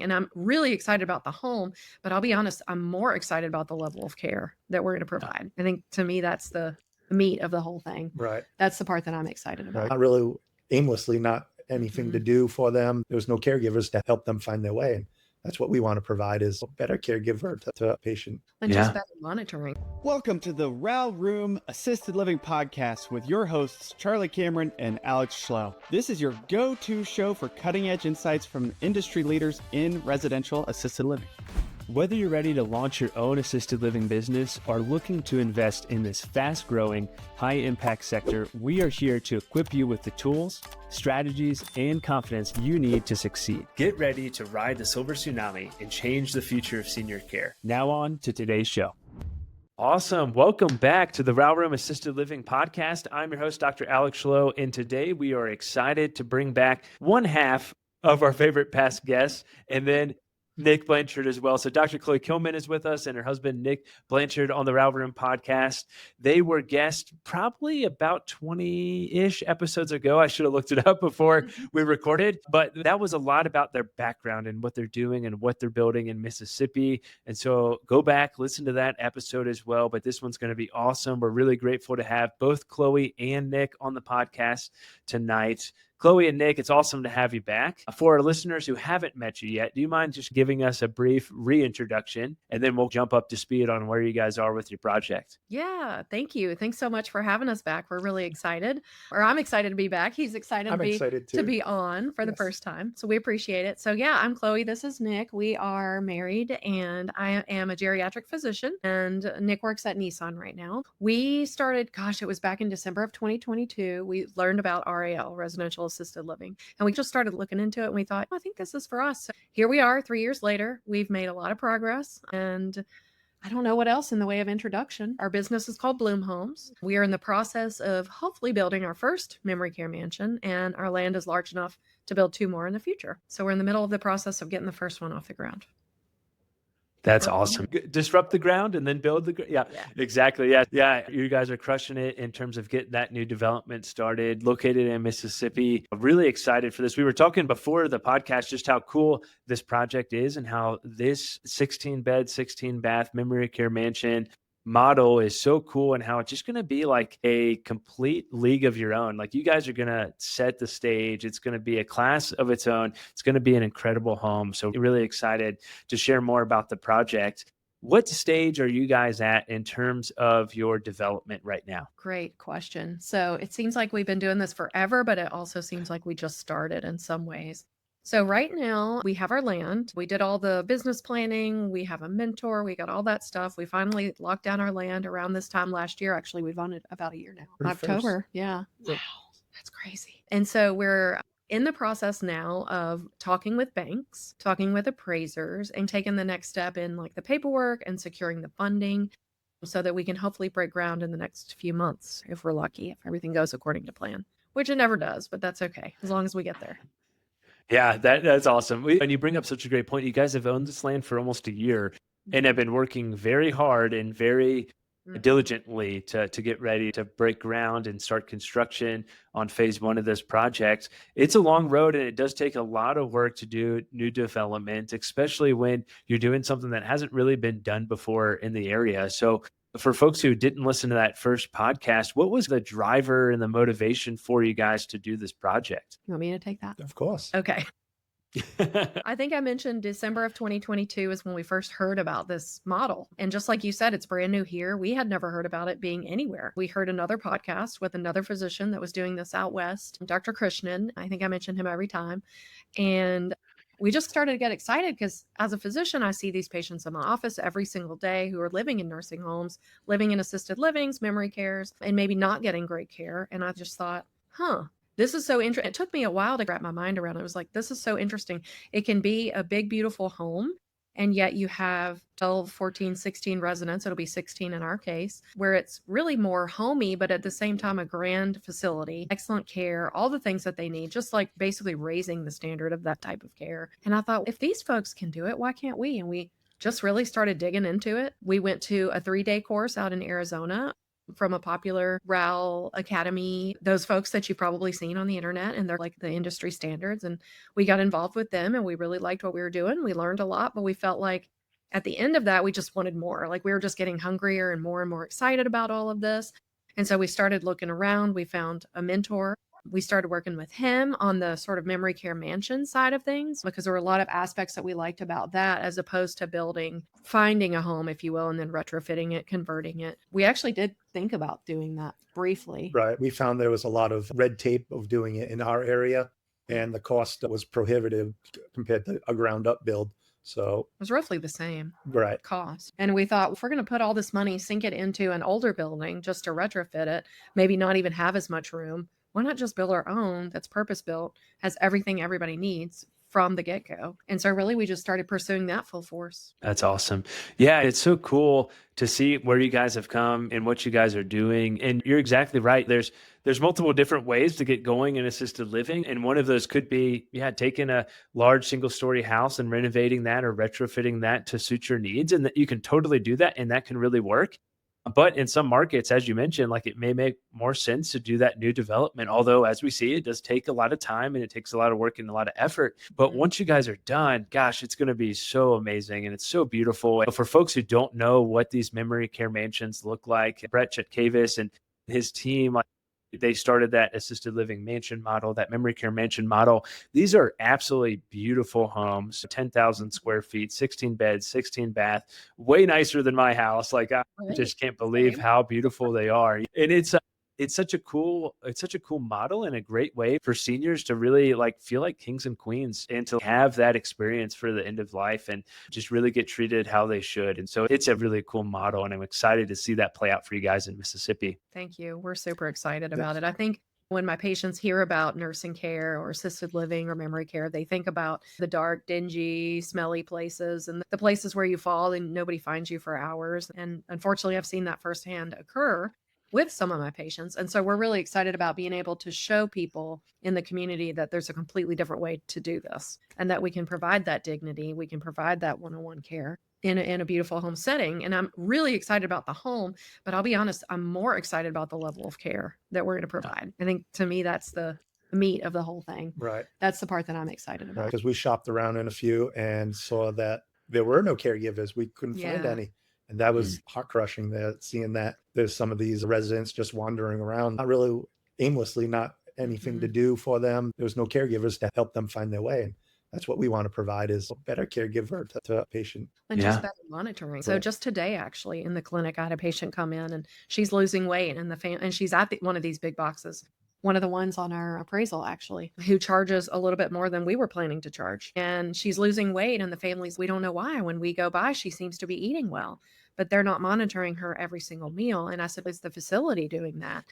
And I'm really excited about the home, but I'll be honest, I'm more excited about the level of care that we're going to provide. I think to me, that's the meat of the whole thing. Right. That's the part that I'm excited about. Not really aimlessly, not anything to do for them. There's no caregivers to help them find their way. And that's what we want to provide, is a better caregiver to a patient. And just better monitoring. Welcome to the RAL Room Assisted Living Podcast with your hosts, Charlie Cameron and Alex Schlow. This is your go-to show for cutting-edge insights from industry leaders in residential assisted living. Whether you're ready to launch your own assisted living business or looking to invest in this fast-growing, high-impact sector, we are here to equip you with the tools, strategies, and confidence you need to succeed. Get ready to ride the silver tsunami and change the future of senior care. Now on to today's show. Awesome. Welcome back to the RAL Room Assisted Living Podcast. I'm your host, Dr. Alex Schlow, and today we are excited to bring back one half of our favorite past guests, and then Nick Blanchard as well. So Dr. Chloe Kilman is with us and her husband, Nick Blanchard, on the RAL Room Podcast. They were guests probably about 20-ish episodes ago. I should have looked it up before we recorded, but that was a lot about their background and what they're doing and what they're building in Mississippi. And so go back, listen to that episode as well. But this one's going to be awesome. We're really grateful to have both Chloe and Nick on the podcast tonight. Chloe and Nick, it's awesome to have you back. For our listeners who haven't met you yet, do you mind just giving us a brief reintroduction, and then we'll jump up to speed on where you guys are with your project? Yeah, thank you. Thanks so much for having us back. We're really excited, or I'm excited to be back. He's excited to be on for the first time. So we appreciate it. So yeah, I'm Chloe. This is Nick. We are married, and I am a geriatric physician, and Nick works at Nissan right now. We started, it was back in December of 2022. We learned about RAL, Residential Assisted Living, and we just started looking into it, and we thought, I think this is for us. So here we are 3 years later. We've made a lot of progress, and I don't know what else in the way of introduction. Our business is called Bloom Homes. We are in the process of hopefully building our first memory care mansion, and our land is large enough to build 2 more in the future. So we're in the middle of the process of getting the first one off the ground. That's awesome. Disrupt the ground and then build the ground. Yeah, exactly. Yeah. You guys are crushing it in terms of getting that new development started, located in Mississippi. I'm really excited for this. We were talking before the podcast just how cool this project is and how this 16-bed, 16-bath memory care mansion model is so cool, and how it's just going to be like a complete league of your own. Like, you guys are going to set the stage. It's going to be a class of its own. It's going to be an incredible home. So really excited to share more about the project. What stage are you guys at in terms of your development right now? Great question. So it seems like we've been doing this forever, but it also seems like we just started in some ways. So right now we have our land. We did all the business planning. We have a mentor. We got all that stuff. We finally locked down our land around this time last year. Actually, we've owned it about a year now. October. Yeah. Wow. That's crazy. And so we're in the process now of talking with banks, talking with appraisers, and taking the next step in like the paperwork and securing the funding so that we can hopefully break ground in the next few months if we're lucky, if everything goes according to plan, which it never does, but that's okay as long as we get there. Yeah, that's awesome. And you bring up such a great point. You guys have owned this land for almost a year and have been working very hard and very diligently to get ready to break ground and start construction on phase 1 of this project. It's a long road, and it does take a lot of work to do new development, especially when you're doing something that hasn't really been done before in the area. So for folks who didn't listen to that first podcast, what was the driver and the motivation for you guys to do this project? You want me to take that? Of course. Okay. I think I mentioned December of 2022 is when we first heard about this model. And just like you said, it's brand new here. We had never heard about it being anywhere. We heard another podcast with another physician that was doing this out west, Dr. Krishnan. I think I mentioned him every time. And we just started to get excited because as a physician, I see these patients in my office every single day who are living in nursing homes, living in assisted livings, memory cares, and maybe not getting great care. And I just thought, this is so interesting. It took me a while to wrap my mind around it. It was like, this is so interesting. It can be a big, beautiful home, and yet you have 12, 14, 16 residents. It'll be 16 in our case, where it's really more homey, but at the same time, a grand facility, excellent care, all the things that they need, just like basically raising the standard of that type of care. And I thought, if these folks can do it, why can't we? And we just really started digging into it. We went to a 3-day course out in Arizona. from a popular RAL Academy, those folks that you've probably seen on the internet, and they're like the industry standards. And we got involved with them and we really liked what we were doing. We learned a lot, but we felt like at the end of that, we just wanted more. Like we were just getting hungrier and more excited about all of this. And so we started looking around. We found a mentor. We started working with him on the sort of memory care mansion side of things, because there were a lot of aspects that we liked about that, as opposed to finding a home, if you will, and then retrofitting it, converting it. We actually did think about doing that briefly. Right. We found there was a lot of red tape of doing it in our area, and the cost was prohibitive compared to a ground up build. So it was roughly the same right. cost. And we thought, if we're going to put all this money, sink it into an older building just to retrofit it, maybe not even have as much room, why not just build our own that's purpose built, has everything everybody needs from the get-go? And so really we just started pursuing that full force. That's awesome. Yeah, it's so cool to see where you guys have come and what you guys are doing. And you're exactly right. There's multiple different ways to get going in assisted living. And one of those could be, taking a large single-story house and renovating that or retrofitting that to suit your needs. And that you can totally do that, and that can really work. But in some markets, as you mentioned, like it may make more sense to do that new development. Although, as we see, it does take a lot of time and it takes a lot of work and a lot of effort. But once you guys are done, gosh, it's going to be so amazing and it's so beautiful. And for folks who don't know what these memory care mansions look like, Brett Chetkavis and his team, they started that assisted living mansion model, that memory care mansion model. These are absolutely beautiful homes, 10,000 square feet, 16 beds, 16 bath, way nicer than my house. Like I just can't believe how beautiful they are. And it's such a cool model and a great way for seniors to really feel like kings and queens and to have that experience for the end of life and just really get treated how they should. And so it's a really cool model, and I'm excited to see that play out for you guys in Mississippi. Thank you. We're super excited about it. I think when my patients hear about nursing care or assisted living or memory care, they think about the dark, dingy, smelly places and the places where you fall and nobody finds you for hours. And unfortunately, I've seen that firsthand occur with some of my patients. And so we're really excited about being able to show people in the community that there's a completely different way to do this, and that we can provide that dignity. We can provide that one-on-one care in a beautiful home setting. And I'm really excited about the home, but I'll be honest, I'm more excited about the level of care that we're going to provide. I think to me, that's the meat of the whole thing. Right. That's the part that I'm excited about. Because we shopped around in a few and saw that there were no caregivers. We couldn't find any. And that was heart crushing, that seeing that there's some of these residents just wandering around, not really aimlessly, not anything to do for them. There's no caregivers to help them find their way. And that's what we want to provide, is a better caregiver to a patient. And just better monitoring. So just today, actually, in the clinic, I had a patient come in and she's losing weight, and and she's at one of these big boxes. One of the ones on our appraisal, actually, who charges a little bit more than we were planning to charge. And she's losing weight, and the families, we don't know why. When we go by, she seems to be eating well, but they're not monitoring her every single meal. And I said, is the facility doing that?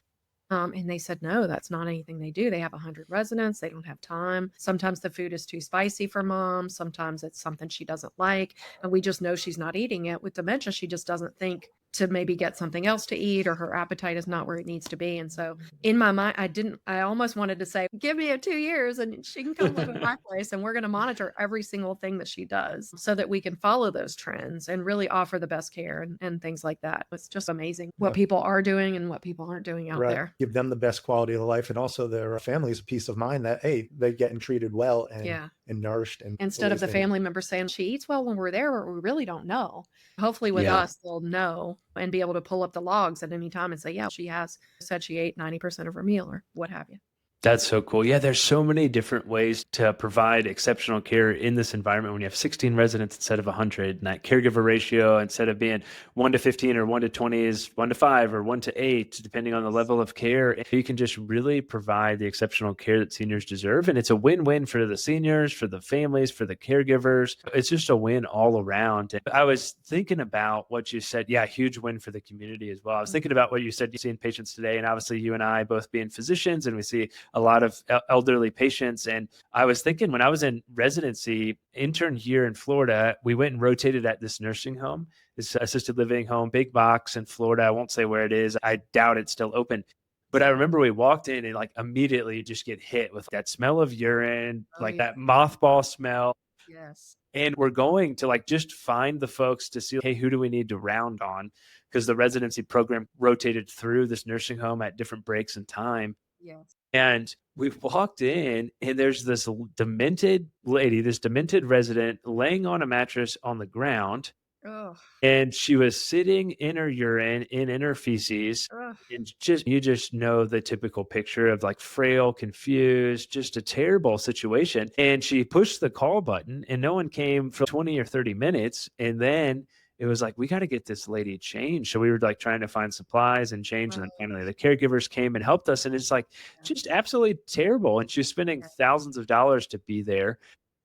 And they said, no, that's not anything they do. They have 100 residents. They don't have time. Sometimes the food is too spicy for mom. Sometimes it's something she doesn't like. And we just know she's not eating it. With dementia, she just doesn't think to maybe get something else to eat, or her appetite is not where it needs to be. And so in my mind, I almost wanted to say, give me 2 years and she can come live at my place, and we're going to monitor every single thing that she does so that we can follow those trends and really offer the best care and things like that. It's just amazing what people are doing and what people aren't doing out there. Give them the best quality of life, and also their families a peace of mind that, hey, they're getting treated well and nourished. And instead of the family member saying she eats well when we're there, but we really don't know. Hopefully with us, they'll know and be able to pull up the logs at any time and say, yeah, she has said she ate 90% of her meal or what have you. That's so cool. Yeah, there's so many different ways to provide exceptional care in this environment when you have 16 residents instead of 100. And that caregiver ratio, instead of being 1 to 15 or 1 to 20, is 1 to 5 or 1 to 8, depending on the level of care. You can just really provide the exceptional care that seniors deserve. And it's a win-win for the seniors, for the families, for the caregivers. It's just a win all around. And I was thinking about what you said. Yeah, huge win for the community as well. I was thinking about what you said, you see in patients today. And obviously you and I both being physicians, and we see a lot of elderly patients. And I was thinking, when I was in residency, intern here in Florida, we went and rotated at this nursing home, this assisted living home, big box in Florida. I won't say where it is. I doubt it's still open. But I remember we walked in and immediately you just get hit with that smell of urine, that mothball smell. Yes. And we're going to like just find the folks to see, hey, who do we need to round on? Because the residency program rotated through this nursing home at different breaks in time. Yes. And we walked in and there's this demented lady, this demented resident laying on a mattress on the ground. Oh. And she was sitting in her urine and in her feces. Ugh. And you just know the typical picture of like frail, confused, just a terrible situation. And she pushed the call button and no one came for 20 or 30 minutes. And then it was like, we got to get this lady changed. So we were like trying to find supplies and change. And then finally the caregivers came and helped us. And it's like just absolutely terrible. And she was spending thousands of dollars to be there.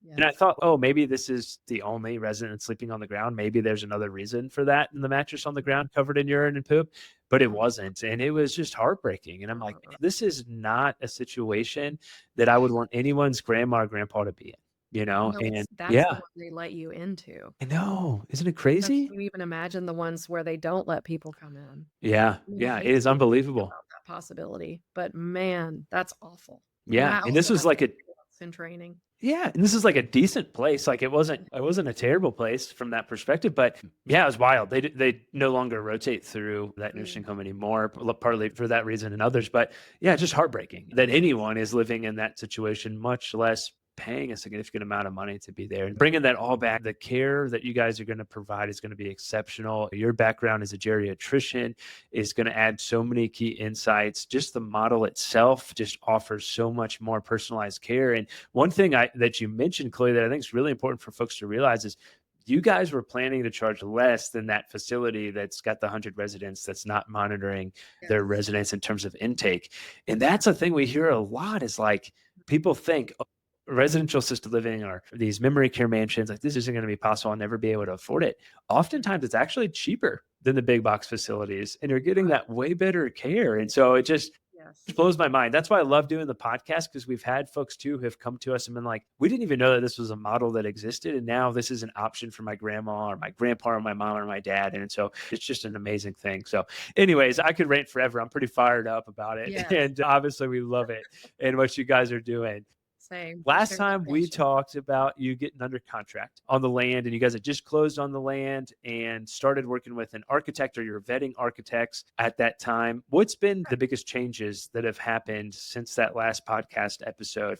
Yeah. And I thought, oh, maybe this is the only resident sleeping on the ground. Maybe there's another reason for that in the mattress on the ground covered in urine and poop, but it wasn't. And it was just heartbreaking. And I'm like, this is not a situation that I would want anyone's grandma or grandpa to be in. You know, no, and that's the one they let you into. I know. Isn't it crazy? Can you even imagine the ones where they don't let people come in? Yeah. Yeah. It is unbelievable. About that possibility, but man, that's awful. Yeah. And this was like in training. Yeah. And this is like a decent place. Like it wasn't a terrible place from that perspective, but yeah, it was wild. They no longer rotate through that nursing home anymore, partly for that reason and others. But yeah, just heartbreaking that anyone is living in that situation, much less paying a significant amount of money to be there and bringing that all back. The care that you guys are going to provide is going to be exceptional. Your background as a geriatrician is going to add so many key insights. Just the model itself just offers so much more personalized care. And one thing that you mentioned, Chloe, that I think is really important for folks to realize is you guys were planning to charge less than that facility that's got the 100 residents that's not monitoring their residents in terms of intake. And that's a thing we hear a lot is like people think, residential assisted living or these memory care mansions, like this isn't going to be possible. I'll never be able to afford it. Oftentimes it's actually cheaper than the big box facilities and you're getting that way better care. And so it just blows my mind. That's why I love doing the podcast, because we've had folks too who have come to us and been like, we didn't even know that this was a model that existed. And now this is an option for my grandma or my grandpa or my mom or my dad. And so it's just an amazing thing. So anyways, I could rant forever. I'm pretty fired up about it. Yes. And obviously we love it and what you guys are doing. Same. Last time we talked about you getting under contract on the land, and you guys had just closed on the land and started working with an architect, or you're vetting architects at that time. What's been the biggest changes that have happened since that last podcast episode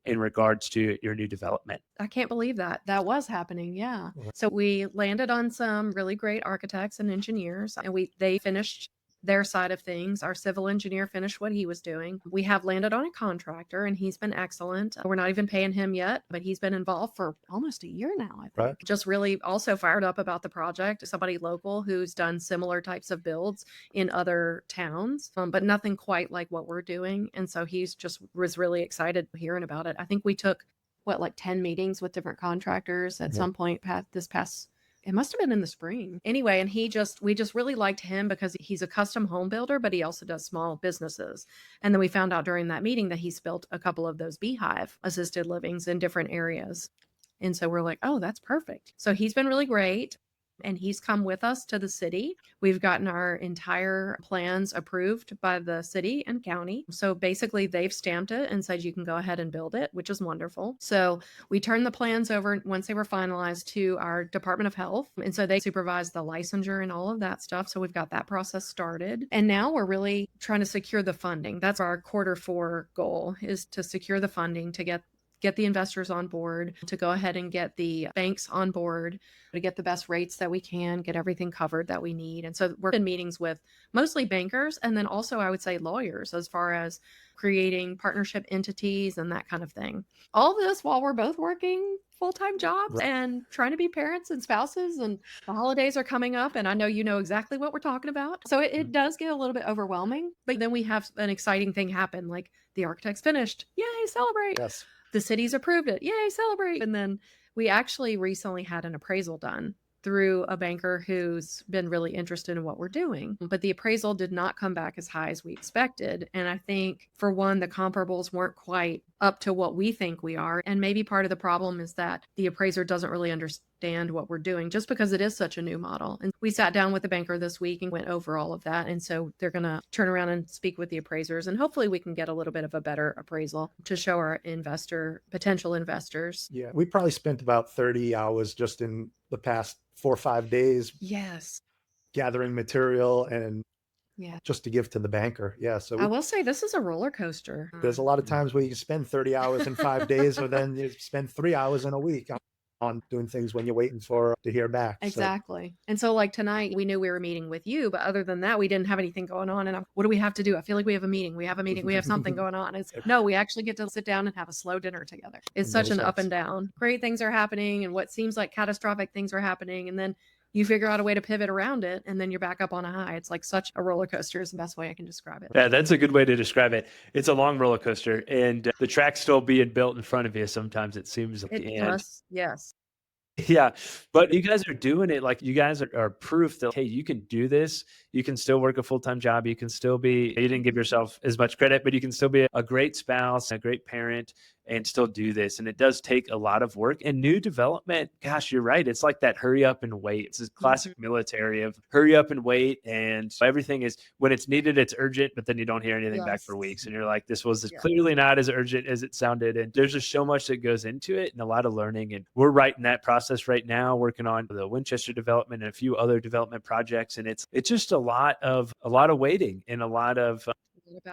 in regards to your new development? I can't believe that was happening. Yeah. So we landed on some really great architects and engineers, and they finished their side of things. Our civil engineer finished what he was doing. We have landed on a contractor and he's been excellent. We're not even paying him yet, but he's been involved for almost a year now, I think. Right. Just really also fired up about the project. Somebody local who's done similar types of builds in other towns, but nothing quite like what we're doing. And so he's just was really excited hearing about it. I think we took 10 meetings with different contractors at some point it must have been in the spring. Anyway, and we just really liked him because he's a custom home builder, but he also does small businesses. And then we found out during that meeting that he's built a couple of those beehive assisted livings in different areas. And so we're like, oh, that's perfect. So he's been really great. And he's come with us to the city. We've gotten our entire plans approved by the city and county. So basically they've stamped it and said you can go ahead and build it, which is wonderful. So we turned the plans over once they were finalized to our Department of Health. And so they supervise the licensure and all of that stuff. So we've got that process started. And now we're really trying to secure the funding. That's our Q4 goal, is to secure the funding to get the investors on board, to go ahead and get the banks on board, to get the best rates that we can, get everything covered that we need. And so we're in meetings with mostly bankers, and then also I would say lawyers, as far as creating partnership entities and that kind of thing. All this while we're both working full-time jobs and trying to be parents and spouses, and the holidays are coming up, and I know you know exactly what we're talking about. So it does get a little bit overwhelming, but then we have an exciting thing happen, like the architect's finished. Yay, celebrate. Yes. The city's approved it. Yay, celebrate. And then we actually recently had an appraisal done through a banker who's been really interested in what we're doing. But the appraisal did not come back as high as we expected. And I think, for one, the comparables weren't quite up to what we think we are. And maybe part of the problem is that the appraiser doesn't really understand what we're doing just because it is such a new model. And we sat down with the banker this week and went over all of that. And so they're going to turn around and speak with the appraisers. And hopefully we can get a little bit of a better appraisal to show our potential investors. Yeah, we probably spent about 30 hours just in the past 4 or 5 days. Yes. Gathering material and just to give to the banker. Yeah. So I will say this is a roller coaster. There's a lot of times where you spend 30 hours in 5 days, or then you spend 3 hours in a week on doing things when you're waiting to hear back. Exactly. And so like tonight, we knew we were meeting with you, but other than that, we didn't have anything going on. And what do we have to do? I feel like we have a meeting. We have a meeting. We have something going on. No, we actually get to sit down and have a slow dinner together. It's such an up and down. Great things are happening and what seems like catastrophic things are happening. And then you figure out a way to pivot around it, and then you're back up on a high. It's like such a roller coaster is the best way I can describe it. Yeah, that's a good way to describe it. It's a long roller coaster, and the track's still being built in front of you. Sometimes it seems like the end. Yes. Yeah, but you guys are doing it. Like, you guys are proof that, hey, you can do this. You can still work a full-time job. You can still you didn't give yourself as much credit, but you can still be a great spouse, a great parent, and still do this. And it does take a lot of work and new development. Gosh, you're right. It's like that hurry up and wait. It's this classic military of hurry up and wait. And everything is, when it's needed, it's urgent, but then you don't hear anything back for weeks. And you're like, this was clearly not as urgent as it sounded. And there's just so much that goes into it and a lot of learning. And we're right in that process right now, working on the Winchester development and a few other development projects. And it's just a lot of waiting and a lot of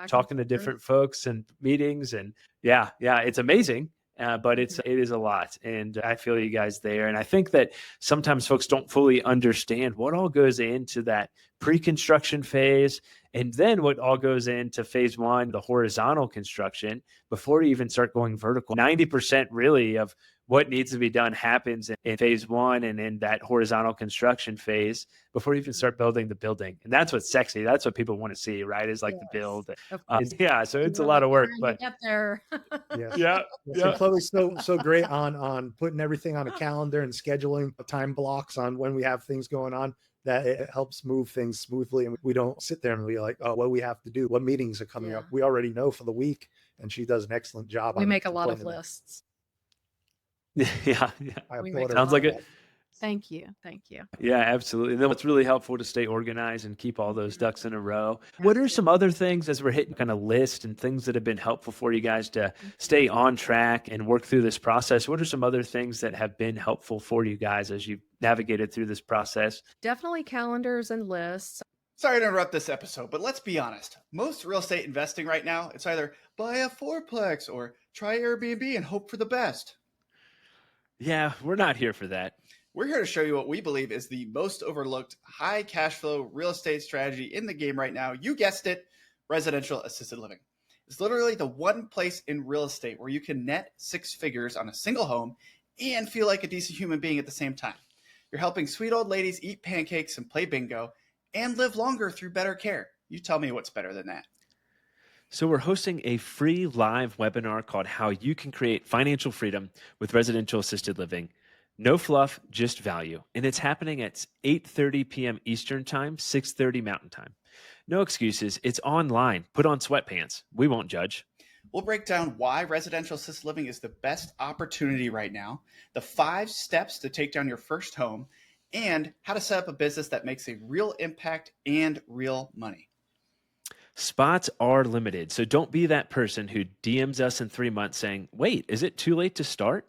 talking to different folks and meetings. And it's amazing. But it is a lot. And I feel you guys there. And I think that sometimes folks don't fully understand what all goes into that pre-construction phase. And then what all goes into phase one, the horizontal construction, before you even start going vertical. 90% really of what needs to be done happens in phase one and in that horizontal construction phase before you even start building the building. And that's what's sexy. That's what people want to see, right? Is like the build. So it's a lot of work, but get there. So Chloe's so great on putting everything on a calendar and scheduling time blocks on when we have things going on, that it helps move things smoothly. And we don't sit there and be like, oh, what we have to do, what meetings are coming up. We already know for the week. And she does an excellent job. We make a lot of lists. Sounds like it. Thank you. Yeah, absolutely. And then it's really helpful to stay organized and keep all those ducks in a row. What are some other things, as we're hitting kind of list and things that have been helpful for you guys to stay on track and work through this process? What are some other things that have been helpful for you guys as you've navigated through this process? Definitely calendars and lists. Sorry to interrupt this episode, but let's be honest. Most real estate investing right now, it's either buy a fourplex or try Airbnb and hope for the best. Yeah, we're not here for that. We're here to show you what we believe is the most overlooked high cash flow real estate strategy in the game right now. You guessed it, residential assisted living. It's literally the one place in real estate where you can net 6 figures on a single home and feel like a decent human being at the same time. You're helping sweet old ladies eat pancakes and play bingo and live longer through better care. You tell me what's better than that. So we're hosting a free live webinar called How You Can Create Financial Freedom with Residential Assisted Living. No fluff, just value. And it's happening at 8:30 p.m. Eastern Time, 6:30 Mountain Time. No excuses. It's online. Put on sweatpants. We won't judge. We'll break down why residential assisted living is the best opportunity right now, the 5 steps to take down your first home, and how to set up a business that makes a real impact and real money. Spots are limited, so don't be that person who DMs us in 3 months saying, wait, is it too late to start?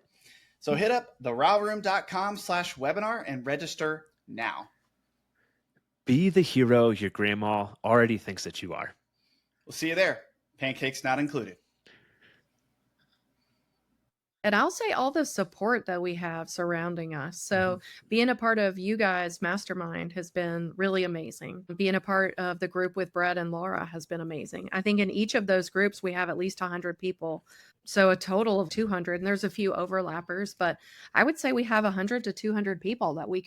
So hit up theralroom.com/webinar and register now. Be the hero your grandma already thinks that you are. We'll see you there. Pancakes not included. And I'll say all the support that we have surrounding us. So being a part of you guys' Mastermind has been really amazing. Being a part of the group with Brett and Laura has been amazing. I think in each of those groups, we have at least 100 people. So a total of 200, and there's a few overlappers, but I would say we have 100 to 200 people that we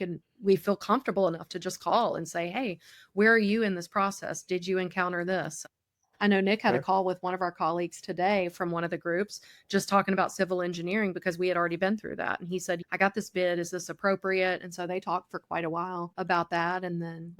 feel comfortable enough to just call and say, hey, where are you in this process? Did you encounter this? I know Nick had a Okay. call with one of our colleagues today from one of the groups, just talking about civil engineering because we had already been through that. And he said, I got this bid. Is this appropriate? And so they talked for quite a while about that. And then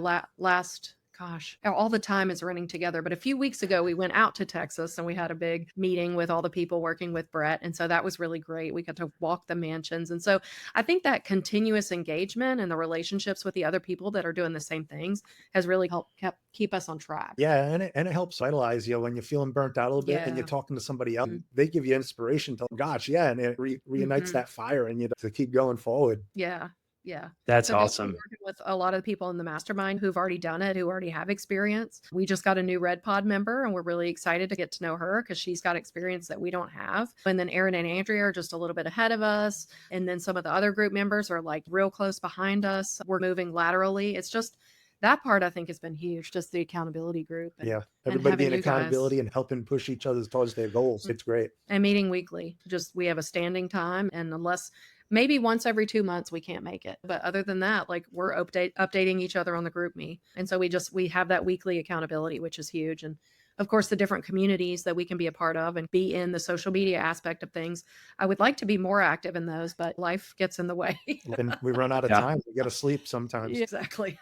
gosh, all the time is running together. But a few weeks ago, we went out to Texas and we had a big meeting with all the people working with Brett. And so that was really great. We got to walk the mansions. And so I think that continuous engagement and the relationships with the other people that are doing the same things has really helped keep us on track. Yeah. And it helps vitalize you when you're feeling burnt out a little bit and you're Yeah. talking to somebody else. Mhm. They give you inspiration to, gosh, yeah. And it reunites Mhm. that fire in you to keep going forward. Yeah. Yeah. That's So we've been awesome. working with a lot of the people in the mastermind who've already done it, who already have experience. We just got a new Red Pod member and we're really excited to get to know her because she's got experience that we don't have. And then Aaron and Andrea are just a little bit ahead of us. And then some of the other group members are like real close behind us. We're moving laterally. It's just that part I think has been huge, just the accountability group. And, Yeah. and Everybody having being you guys accountability and helping push each other towards their goals. It's great. and meeting weekly. Just we have a standing time. And unless maybe once every 2 months we can't make it. But other than that, like we're updating each other on the group me. And so we have that weekly accountability, which is huge. And of course, the different communities that we can be a part of and be in the social media aspect of things. I would like to be more active in those, but life gets in the way. And we run out of Yeah. time. We got to sleep sometimes. Yeah, exactly.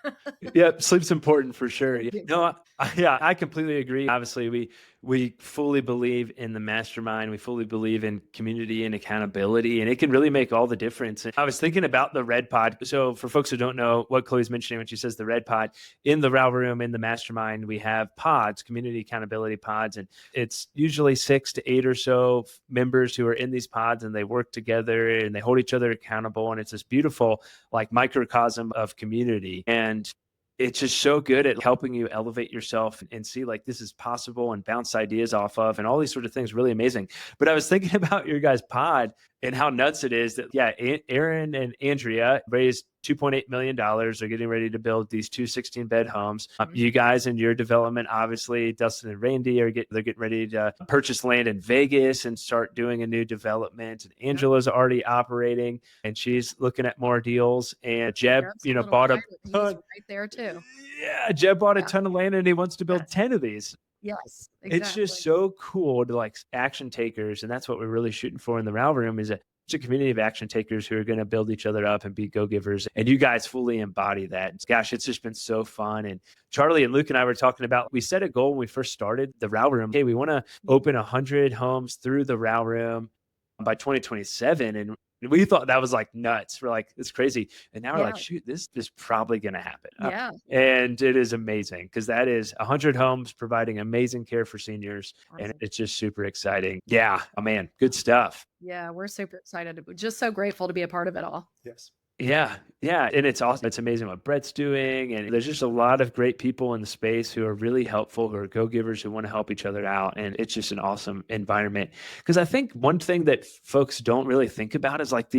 Yep, sleep's important for sure. Big No, I completely agree. Obviously, we fully believe in the mastermind. We fully believe in community and accountability, and it can really make all the difference. And I was thinking about the Red Pod. So for folks who don't know what Chloe's mentioning when she says the Red Pod, in the RAL Room, in the mastermind, we have pods, community accountability pods, and it's usually 6 to 8 or so members who are in these pods, and they work together and they hold each other accountable. And it's this beautiful like microcosm of community. And it's just so good at helping you elevate yourself and see like this is possible and bounce ideas off of and all these sort of things. Really amazing. But I was thinking about your guys' pod and how nuts it is that, yeah, Aaron and Andrea raised $2.8 million. They're getting ready to build these 2 16-bed homes. You guys in your development, obviously, Dustin and Randy they're getting ready to purchase land in Vegas and start doing a new development. And Angela's already operating and she's looking at more deals. And Jeb, Jeff's a little bought a tired. He's ton. right there too. Yeah, Jeb bought a Yeah. ton of land and he wants to build Yes. 10 of these. Yes, It's just exactly. so cool to like action takers. And that's what we're really shooting for in the RAL Room is it's a community of action takers who are going to build each other up and be go-givers. And you guys fully embody that. Gosh, it's just been so fun. And Charlie and Luke and I were talking about, we set a goal when we first started the RAL Room. Hey, we want to open 100 homes through the RAL Room by 2027. And we thought that was like nuts. We're like, it's crazy. And now we're like, shoot, this is probably going to happen. Yeah. And it is amazing because that is 100 homes providing amazing care for seniors. And Awesome. it's just super exciting. Yeah. Oh, man. Good stuff. Yeah, we're super excited. We're just so grateful to be a part of it all. Yes. Yeah. Yeah. And it's awesome. It's amazing what Brett's doing. And there's just a lot of great people in the space who are really helpful, who are go-givers, who want to help each other out. And it's just an awesome environment. Because I think one thing that folks don't really think about is like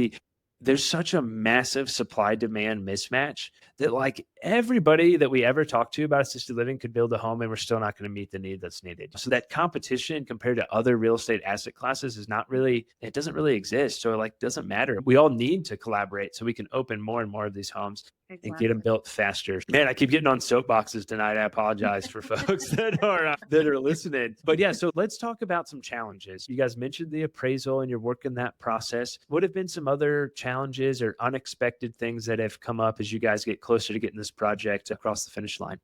there's such a massive supply demand mismatch that like everybody that we ever talk to about assisted living could build a home and we're still not going to meet the need that's needed. So that competition compared to other real estate asset classes it doesn't really exist. So it like doesn't matter. We all need to collaborate so we can open more and more of these homes and get them built faster. Man, I keep getting on soapboxes tonight. I apologize for folks that are listening. But yeah, so let's talk about some challenges. You guys mentioned the appraisal and you're working that process. What have been some other challenges or unexpected things that have come up as you guys get closer to getting this project across the finish line?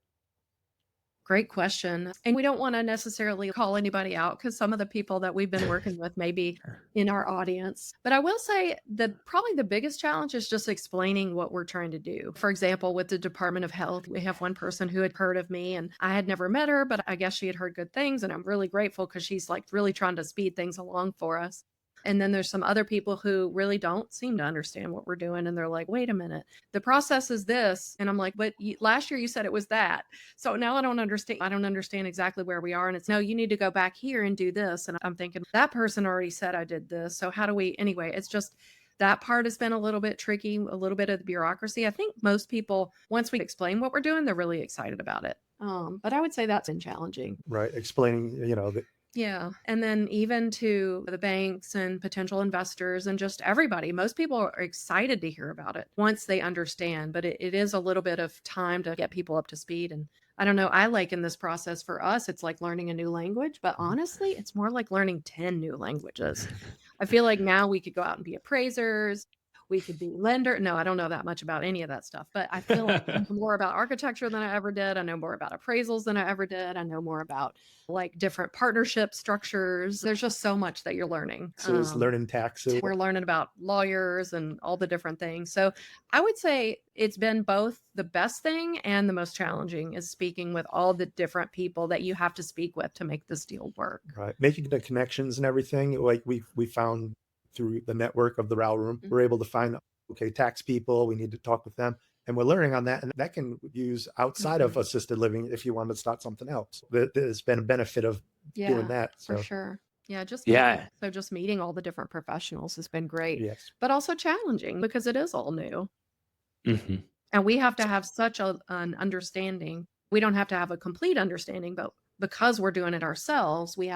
Great question. And we don't want to necessarily call anybody out because some of the people that we've been working with may be in our audience. But I will say that probably the biggest challenge is just explaining what we're trying to do. For example, with the Department of Health, we have one person who had heard of me and I had never met her, but I guess she had heard good things. And I'm really grateful because she's like really trying to speed things along for us. And then there's some other people who really don't seem to understand what we're doing. And they're like, wait a minute, the process is this. And I'm like, but last year you said it was that. So now I don't understand. I don't understand exactly where we are. And it's no, you need to go back here and do this. And I'm thinking that person already said I did this. So how do we, anyway, it's just that part has been a little bit tricky, a little bit of the bureaucracy. I think most people, once we explain what we're doing, they're really excited about it. But I would say that's been challenging. Right. Explaining, Yeah. And then even to the banks and potential investors and just everybody, most people are excited to hear about it once they understand, but it is a little bit of time to get people up to speed. And I don't know. I like in this process for us, it's like learning a new language, but honestly, it's more like learning 10 new languages. I feel like now we could go out and be appraisers. We could be lender. No, I don't know that much about any of that stuff, but I feel like I know more about architecture than I ever did. I know more about appraisals than I ever did. I know more about like different partnership structures. There's just so much that you're learning. So it's learning taxes. We're learning about lawyers and all the different things. So I would say it's been both the best thing and the most challenging is speaking with all the different people that you have to speak with to make this deal work. Right. Making the connections and everything. Like we found through the network of the RAL Room, we're able to find, okay, tax people, we need to talk with them. And we're learning on that. And that can use outside of assisted living if you want to start something else. There's been a benefit of doing that. So. For sure. Yeah, just meeting all the different professionals has been great, yes, but also challenging because it is all new. Mm-hmm. And we have to have such an understanding. We don't have to have a complete understanding, but because we're doing it ourselves, we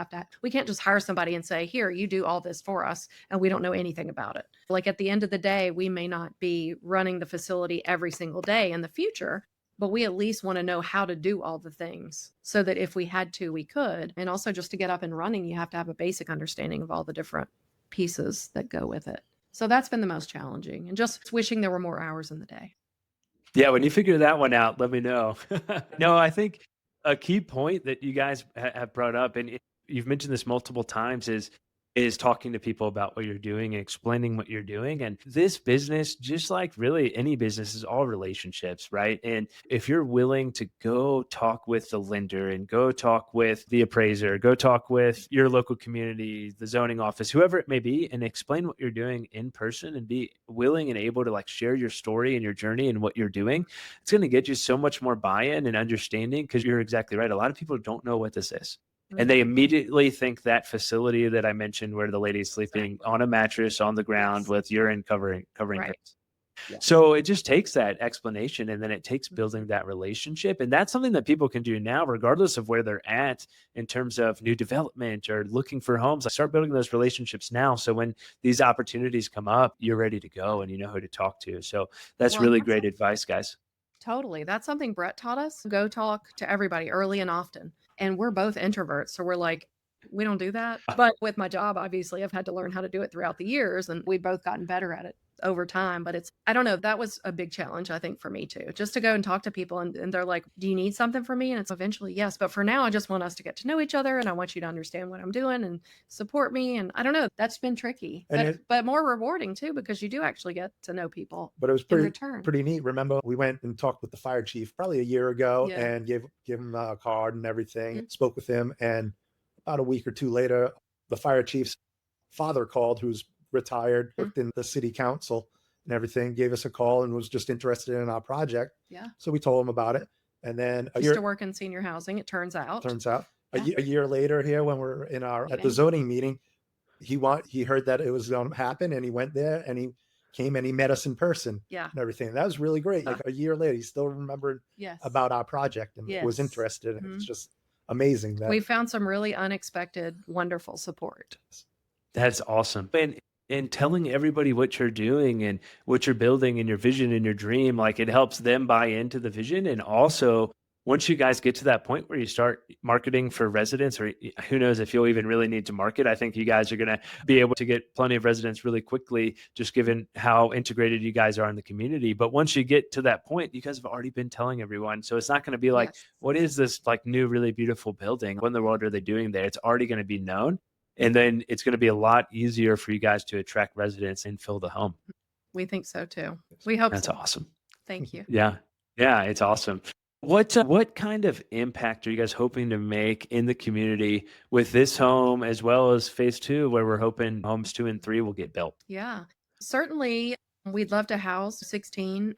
can't just hire somebody and say, here, you do all this for us. And we don't know anything about it. Like at the end of the day, we may not be running the facility every single day in the future, but we at least want to know how to do all the things so that if we had to, we could. And also just to get up and running, you have to have a basic understanding of all the different pieces that go with it. So that's been the most challenging and just wishing there were more hours in the day. Yeah, when you figure that one out, let me know. No, I think a key point that you guys have brought up, and you've mentioned this multiple times, is talking to people about what you're doing and explaining what you're doing. And this business, just like really any business, is all relationships, right? And if you're willing to go talk with the lender and go talk with the appraiser, go talk with your local community, the zoning office, whoever it may be, and explain what you're doing in person and be willing and able to like share your story and your journey and what you're doing, it's going to get you so much more buy-in and understanding, because you're exactly right. A lot of people don't know what this is. And they immediately think that facility that I mentioned where the lady's sleeping on a mattress on the ground with urine covering Right. her. So it just takes that explanation, and then it takes building that relationship. And that's something that people can do now, regardless of where they're at in terms of new development or looking for homes. Like, start building those relationships now. So when these opportunities come up, you're ready to go and you know who to talk to. So that's really great advice, guys. Totally. That's something Brett taught us. Go talk to everybody early and often. And we're both introverts. So we're like, we don't do that. But with my job, obviously, I've had to learn how to do it throughout the years. And we've both gotten better at it over time. But I don't know, that was a big challenge, I think, for me too. Just to go and talk to people and they're like, do you need something from me? And it's eventually yes. But for now, I just want us to get to know each other. And I want you to understand what I'm doing and support me. And I don't know, that's been tricky, but more rewarding too, because you do actually get to know people. But it was pretty neat. Remember, we went and talked with the fire chief probably a year ago and gave him a card and everything, spoke with him. And about a week or two later, the fire chief's father called, who's retired, worked in the city council and everything, gave us a call and was just interested in our project. Yeah. So we told him about it. And then used to work in senior housing, it turns out. A year later here, when we're at the zoning meeting, he heard that it was going to happen, and he went there and he came and he met us in person and everything. And that was really great. Like a year later, he still remembered about our project and was interested. It's just amazing that we found some really unexpected, wonderful support. That's awesome. And telling everybody what you're doing and what you're building and your vision and your dream, like, it helps them buy into the vision. And also, once you guys get to that point where you start marketing for residents, or who knows if you'll even really need to market, I think you guys are going to be able to get plenty of residents really quickly, just given how integrated you guys are in the community. But once you get to that point, you guys have already been telling everyone. So it's not going to be like, what is this like new, really beautiful building? What in the world are they doing there? It's already going to be known. And then it's going to be a lot easier for you guys to attract residents and fill the home. We think so too. We hope that's so. Awesome. Thank you. Yeah, it's awesome. What kind of impact are you guys hoping to make in the community with this home, as well as phase 2, where we're hoping homes 2 and 3 will get built? Yeah, certainly. We'd love to house 16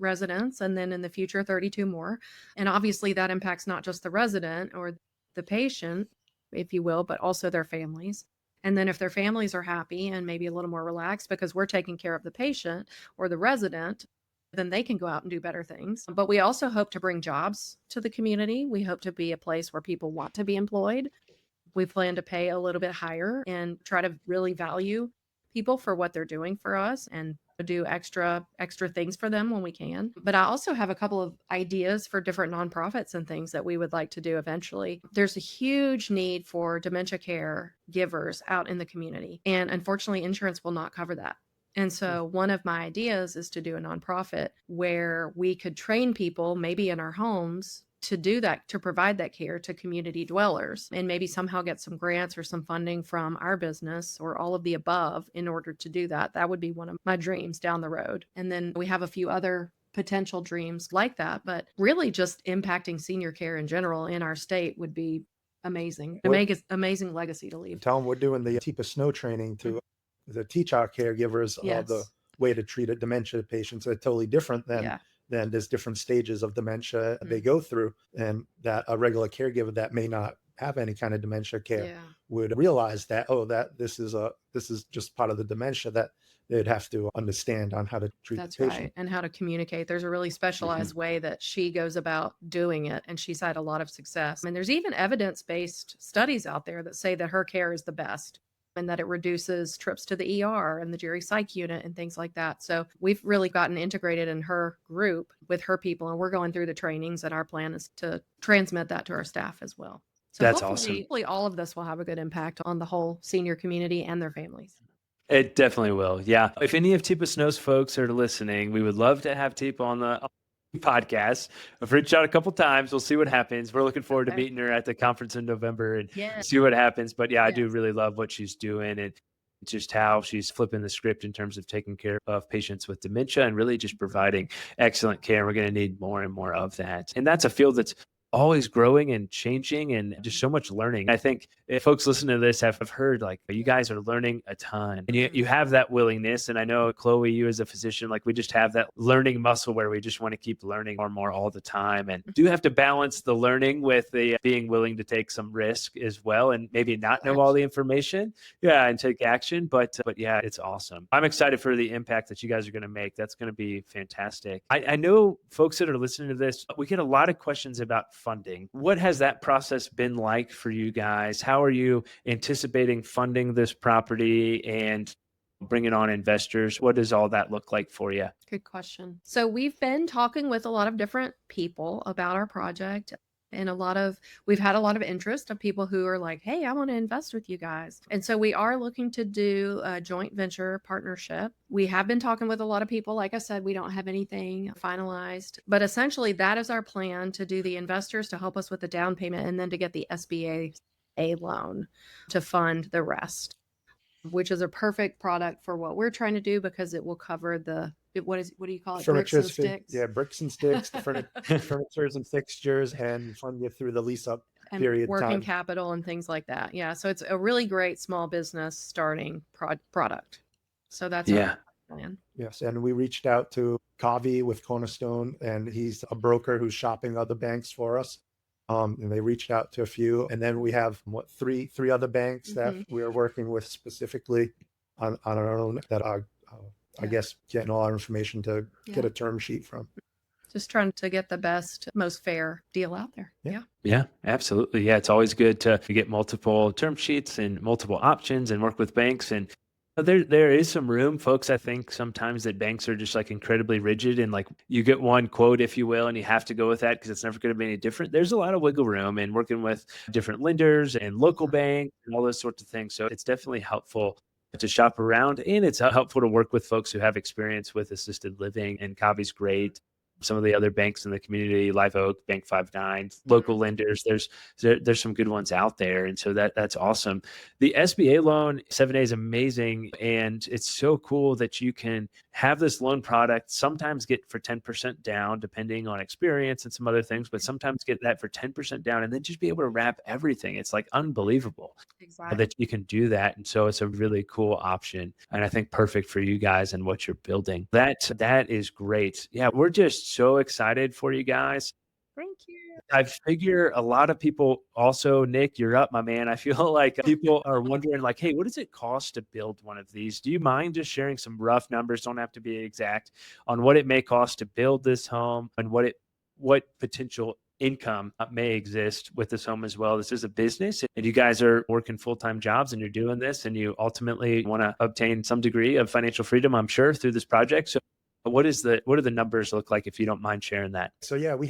residents, and then in the future, 32 more. And obviously that impacts not just the resident or the patient, if you will, but also their families. And then if their families are happy and maybe a little more relaxed because we're taking care of the patient or the resident, then they can go out and do better things. But we also hope to bring jobs to the community. We hope to be a place where people want to be employed. We plan to pay a little bit higher and try to really value people for what they're doing for us and do extra things for them when we can. But I also have a couple of ideas for different nonprofits and things that we would like to do eventually. There's a huge need for dementia care givers out in the community. And unfortunately, insurance will not cover that. And so one of my ideas is to do a nonprofit where we could train people, maybe in our homes, to do that, to provide that care to community dwellers, and maybe somehow get some grants or some funding from our business or all of the above in order to do that. That would be one of my dreams down the road. And then we have a few other potential dreams like that, but really just impacting senior care in general in our state would be amazing. Amazing legacy to leave. Tell them we're doing the TIPA snow training to teach our caregivers the way to treat a dementia patients. Are totally different than there's different stages of dementia they go through, and that a regular caregiver that may not have any kind of dementia care would realize that, that this is just part of the dementia that they'd have to understand on how to treat the patient. Right. And how to communicate. There's a really specialized way that she goes about doing it, and she's had a lot of success. And there's even evidence-based studies out there that say that her care is the best, and that it reduces trips to the ER and the geri psych unit and things like that. So we've really gotten integrated in her group with her people, and we're going through the trainings, and our plan is to transmit that to our staff as well. So that's awesome. Hopefully all of this will have a good impact on the whole senior community and their families. It definitely will. Yeah. If any of TIPA Snow's folks are listening, we would love to have TIPA on the podcast. I've reached out a couple times. We'll see what happens. We're looking forward to meeting her at the conference in November and see what happens. But I do really love what she's doing, and just how she's flipping the script in terms of taking care of patients with dementia and really just providing excellent care. We're going to need more and more of that. And that's a field that's always growing and changing, and just so much learning. I think if folks listening to this have heard, like, you guys are learning a ton, and you have that willingness. And I know, Chloe, you as a physician, like, we just have that learning muscle where we just want to keep learning more and more all the time, and do have to balance the learning with the being willing to take some risk as well, and maybe not know all the information and take action. But it's awesome. I'm excited for the impact that you guys are going to make. That's going to be fantastic. I know folks that are listening to this, we get a lot of questions about funding. What has that process been like for you guys? How are you anticipating funding this property and bringing on investors? What does all that look like for you? Good question. So we've been talking with a lot of different people about our project. And we've had a lot of interest of people who are like, hey, I want to invest with you guys. And so we are looking to do a joint venture partnership. We have been talking with a lot of people. Like I said, we don't have anything finalized, but essentially that is our plan, to do the investors to help us with the down payment, and then to get the SBA loan to fund the rest, which is a perfect product for what we're trying to do, because it will cover what do you call it? Bricks and sticks. Yeah, bricks and sticks, furnitures and fixtures, and fund you through the lease up period. Working capital and things like that. Yeah. So it's a really great small business starting product. So that's our plan. Yes. And we reached out to Kavi with Cornerstone, and he's a broker who's shopping other banks for us. And they reached out to a few. And then we have three other banks that we are working with specifically on our own, that are I guess getting all our information to get a term sheet from. Just trying to get the best, most fair deal out there. Yeah, absolutely. Yeah, it's always good to get multiple term sheets and multiple options and work with banks. And there is some room, folks. I think sometimes that banks are just like incredibly rigid, and like you get one quote, if you will, and you have to go with that because it's never going to be any different. There's a lot of wiggle room in working with different lenders and local banks and all those sorts of things. So it's definitely helpful to shop around, and it's helpful to work with folks who have experience with assisted living, and Kavi's great. Some of the other banks in the community, Live Oak, Bank 59, local lenders, there's some good ones out there. And so that's awesome. The SBA loan 7A is amazing. And it's so cool that you can have this loan product, sometimes get for 10% down, depending on experience and some other things, but sometimes get that for 10% down and then just be able to wrap everything. It's like unbelievable that you can do that. And so it's a really cool option. And I think perfect for you guys and what you're building. That is great. Yeah, we're just so excited for you guys. Thank you. I figure a lot of people also, Nick, you're up, my man. I feel like people are wondering like, hey, what does it cost to build one of these? Do you mind just sharing some rough numbers? Don't have to be exact, on what it may cost to build this home and what potential income may exist with this home as well. This is a business and you guys are working full-time jobs and you're doing this and you ultimately want to obtain some degree of financial freedom, I'm sure, through this project. So what do the numbers look like, if you don't mind sharing that? So yeah, we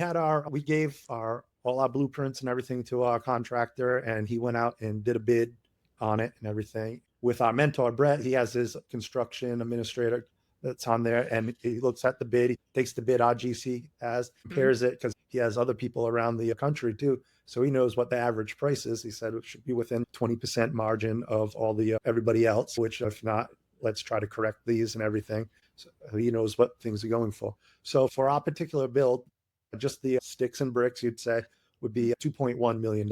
gave all our blueprints and everything to our contractor, and he went out and did a bid on it and everything. With our mentor, Brett, he has his construction administrator that's on there, and he looks at the bid, he takes the bid our GC has, compares it, because he has other people around the country too. So he knows what the average price is. He said it should be within 20% margin of all the everybody else, which if not, let's try to correct these and everything. So he knows what things are going for. So for our particular build, just the sticks and bricks, you'd say, would be $2.1 million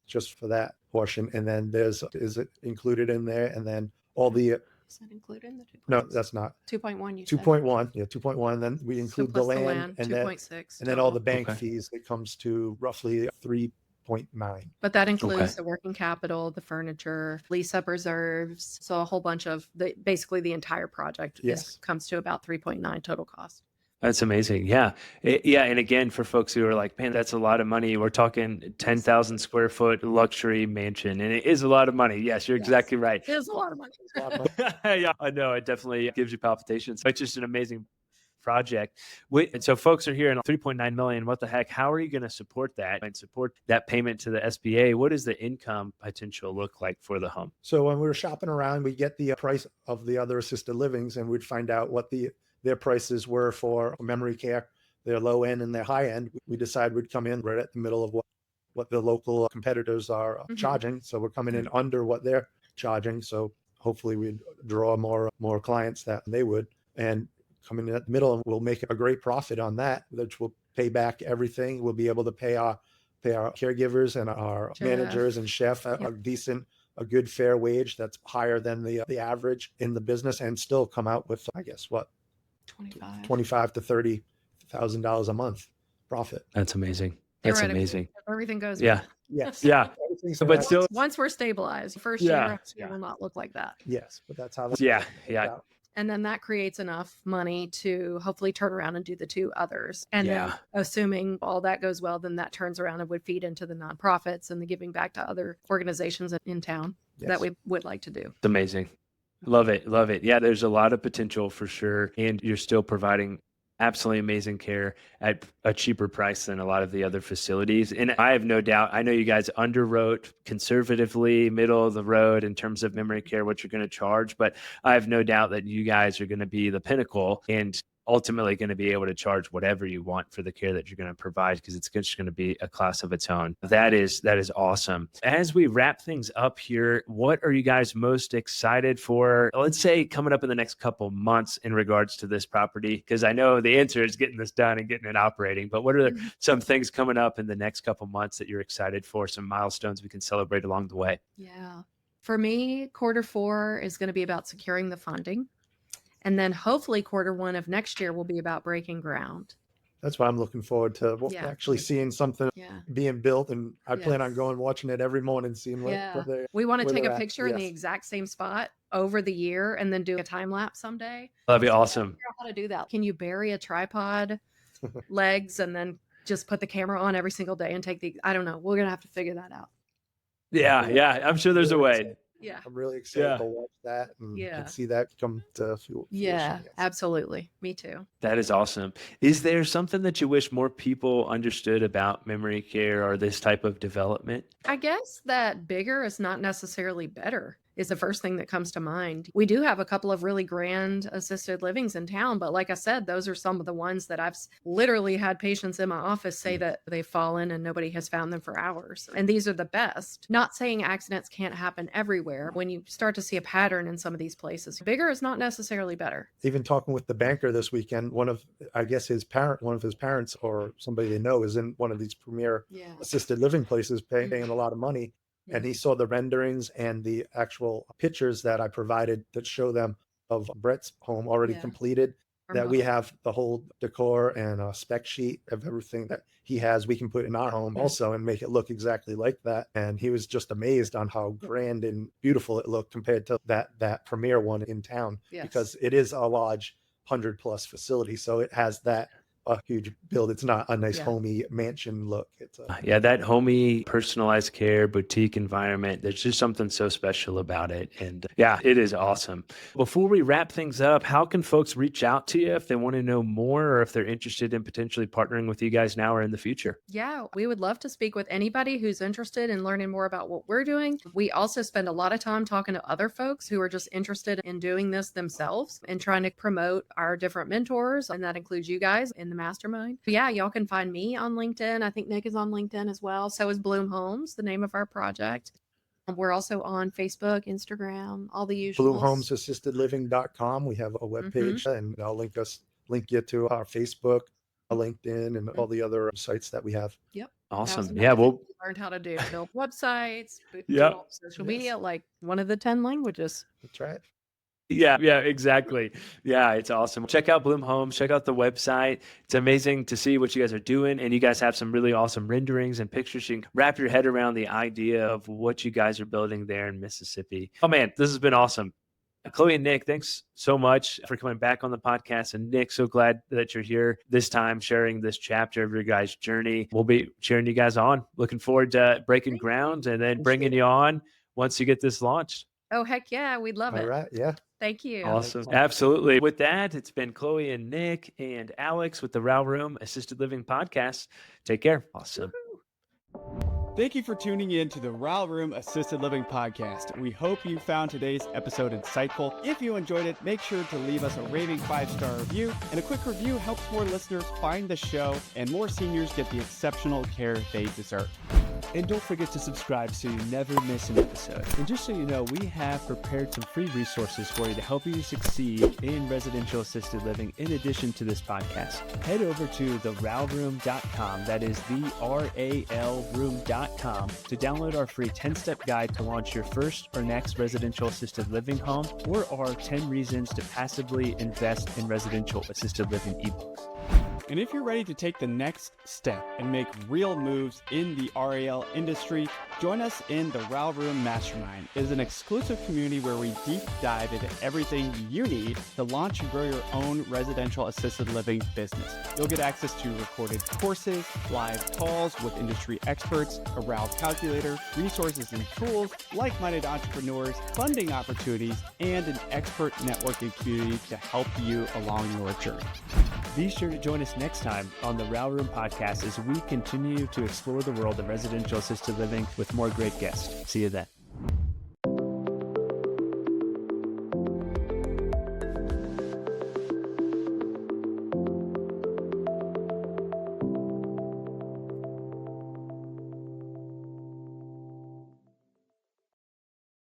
just for that portion. And then is it included in there? And then all the... Is that included in the 2.6? No, that's not. 2.1, you 2.1, yeah, 2.1. Then we include the land and 2.6. then all the bank fees. It comes to roughly 3.9. But that includes the working capital, the furniture, lease-up reserves. So a whole bunch of basically the entire project comes to about 3.9 total cost. That's amazing. Yeah. And again, for folks who are like, man, that's a lot of money. We're talking 10,000 square foot luxury mansion. And it is a lot of money. Yes, you're exactly right. It is a lot of money. Yeah, I know. It definitely gives you palpitations. It's just an amazing project. And so folks are hearing 3.9 million. What the heck? How are you going to support that and support that payment to the SBA? What does the income potential look like for the home? So when we were shopping around, we get the price of the other assisted livings, and we'd find out what their prices were for memory care, their low end and their high end. We decided we'd come in right at the middle of what the local competitors are charging. So we're coming in under what they're charging. So hopefully we'd draw more clients that they would. And coming in at the middle, we'll make a great profit on that, which will pay back everything. We'll be able to pay our caregivers and our managers and chef a good fair wage that's higher than the average in the business, and still come out with, I guess, what? $25,000 to $30,000 a month profit. That's amazing. That's amazing. If everything goes well. Yes. Yeah. But still, once we're stabilized, first year it will not look like that. Yes, but that's how. Yeah. And then that creates enough money to hopefully turn around and do the two others. And then assuming all that goes well, then that turns around and would feed into the nonprofits and the giving back to other organizations in town that we would like to do. It's amazing. Love it. Love it. Yeah, there's a lot of potential for sure. And you're still providing absolutely amazing care at a cheaper price than a lot of the other facilities. And I have no doubt, I know you guys underwrote conservatively, middle of the road in terms of memory care, what you're going to charge, but I have no doubt that you guys are going to be the pinnacle and ultimately going to be able to charge whatever you want for the care that you're going to provide, because it's just going to be a class of its own. That is awesome. As we wrap things up here, what are you guys most excited for, let's say, coming up in the next couple months in regards to this property? Because I know the answer is getting this done and getting it operating, but what are some things coming up in the next couple months that you're excited for, some milestones we can celebrate along the way? Yeah. For me, Q4 is going to be about securing the funding. And then hopefully Q1 of next year will be about breaking ground. That's why I'm looking forward to actually seeing something being built. And I plan on going watching it every morning, seeing what we want to take a picture in the exact same spot over the year and then do a time lapse someday. That'd be awesome. I don't know how to do that. Can you bury a tripod legs and then just put the camera on every single day and take I don't know. We're going to have to figure that out. Yeah. I'm sure there's a way. Yeah. I'm really excited to watch that and see that come to fruition. Yeah, absolutely. Me too. That is awesome. Is there something that you wish more people understood about memory care or this type of development? I guess that bigger is not necessarily better is the first thing that comes to mind. We do have a couple of really grand assisted livings in town, but like I said, those are some of the ones that I've literally had patients in my office say that they've fallen and nobody has found them for hours. And these are the best. Not saying accidents can't happen everywhere. When you start to see a pattern in some of these places, bigger is not necessarily better. Even talking with the banker this weekend, one of his parents or somebody they know is in one of these premier assisted living places paying a lot of money. And he saw the renderings and the actual pictures that I provided that show them of Brett's home already completed, that we have the whole decor and a spec sheet of everything that he has, we can put in our home also and make it look exactly like that. And he was just amazed on how grand and beautiful it looked compared to that premier one in town, because it is a large 100+ facility. So it has that a huge build. It's not a nice homey mansion look. It's that homey personalized care boutique environment. There's just something so special about it. And it is awesome. Before we wrap things up, how can folks reach out to you if they want to know more or if they're interested in potentially partnering with you guys now or in the future? Yeah, we would love to speak with anybody who's interested in learning more about what we're doing. We also spend a lot of time talking to other folks who are just interested in doing this themselves and trying to promote our different mentors. And that includes you guys in the Mastermind. But yeah, y'all can find me on LinkedIn. I think Nick is on LinkedIn as well. So is Bloom Homes, the name of our project. We're also on Facebook, Instagram, all the usual. BloomHomesAssistedLiving.com. We have a webpage, and I'll link you to our Facebook, LinkedIn, and all the other sites that we have. Yep. Awesome. We learned how to build websites, do social media, like one of the 10 languages. That's right. Yeah, exactly. Yeah, it's awesome. Check out Bloom Homes, check out the website. It's amazing to see what you guys are doing. And you guys have some really awesome renderings and pictures. You can wrap your head around the idea of what you guys are building there in Mississippi. Oh man, this has been awesome. Chloe and Nick, thanks so much for coming back on the podcast. And Nick, so glad that you're here this time, sharing this chapter of your guys' journey. We'll be cheering you guys on. Looking forward to breaking ground and then bringing you on once you get this launched. Oh, heck yeah. We'd love it. All right. Yeah. Thank you. Awesome. Absolutely. With that, it's been Chloe and Nick and Alex with the RAL Room Assisted Living Podcast. Take care. Awesome. Thank you for tuning in to the RAL Room Assisted Living Podcast. We hope you found today's episode insightful. If you enjoyed it, make sure to leave us a raving 5-star review. And a quick review helps more listeners find the show and more seniors get the exceptional care they deserve. And don't forget to subscribe so you never miss an episode. And just so you know, we have prepared some free resources for you to help you succeed in residential assisted living in addition to this podcast. Head over to theralroom.com, that is the RAL room.com, to download our free 10-step guide to launch your first or next residential assisted living home, or our 10 reasons to passively invest in residential assisted living ebooks. And if you're ready to take the next step and make real moves in the RAL industry, join us in the RAL Room Mastermind. It is an exclusive community where we deep dive into everything you need to launch and grow your own residential assisted living business. You'll get access to recorded courses, live calls with industry experts, a RAL calculator, resources and tools, like-minded entrepreneurs, funding opportunities, and an expert networking community to help you along your journey. Be sure to join us next time on the RAL Room Podcast as we continue to explore the world of residential assisted living with more great guests. See you then.